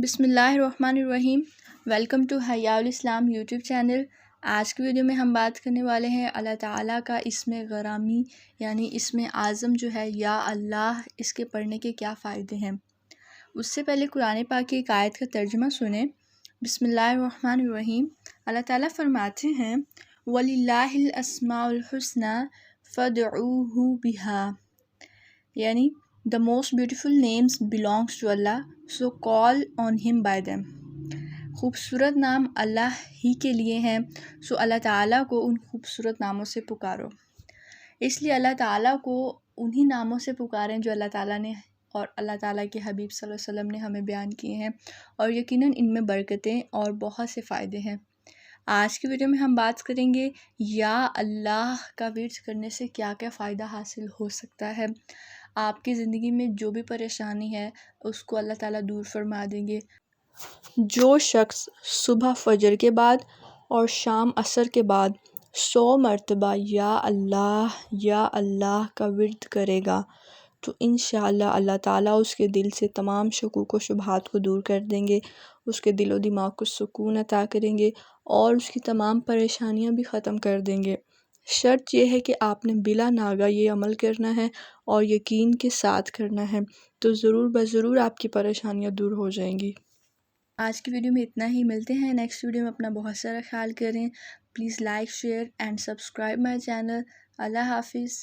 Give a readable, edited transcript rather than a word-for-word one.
بسم اللہ الرحمن الرحیم۔ ویلکم ٹو حیاء الاسلام یوٹیوب چینل۔ آج کی ویڈیو میں ہم بات کرنے والے ہیں اللہ تعالیٰ کا اسم غرامی یعنی اسم اعظم جو ہے یا اللہ، اس کے پڑھنے کے کیا فائدے ہیں۔ اس سے پہلے قرآن پاک کی ایک آیت کا ترجمہ سنیں۔ بسم اللہ الرحمن الرحیم۔ اللہ تعالیٰ فرماتے ہیں وَلِلَّهِ الْأَسْمَاءُ الْحُسْنَى فَادْعُوهُ بِهَا، یعنی The most beautiful names belongs to Allah, so call on him by them۔ خوبصورت نام اللہ ہی کے لیے ہیں، سو اللہ تعالیٰ کو ان خوبصورت ناموں سے پکارو۔ اس لیے اللہ تعالیٰ کو انہی ناموں سے پکاریں جو اللہ تعالیٰ نے اور اللہ تعالیٰ کے حبیب صلی اللہ علیہ وسلم نے ہمیں بیان کیے ہیں، اور یقیناً ان میں برکتیں اور بہت سے فائدے ہیں۔ آج کی ویڈیو میں ہم بات کریں گے یا اللہ کا ورد کرنے سے کیا کیا فائدہ حاصل ہو سکتا ہے۔ آپ کی زندگی میں جو بھی پریشانی ہے اس کو اللہ تعالیٰ دور فرما دیں گے۔ جو شخص صبح فجر کے بعد اور شام عصر کے بعد 100 مرتبہ یا اللہ کا ورد کرے گا تو انشاءاللہ اللہ تعالیٰ اس کے دل سے تمام شکوک و شبہات کو دور کر دیں گے، اس کے دل و دماغ کو سکون عطا کریں گے اور اس کی تمام پریشانیاں بھی ختم کر دیں گے۔ شرط یہ ہے کہ آپ نے بلا ناغہ یہ عمل کرنا ہے اور یقین کے ساتھ کرنا ہے، تو ضرور بضرور آپ کی پریشانیاں دور ہو جائیں گی۔ آج کی ویڈیو میں اتنا ہی، ملتے ہیں نیکسٹ ویڈیو میں۔ اپنا بہت سارا خیال کریں۔ Please like, share and subscribe my channel. اللہ حافظ۔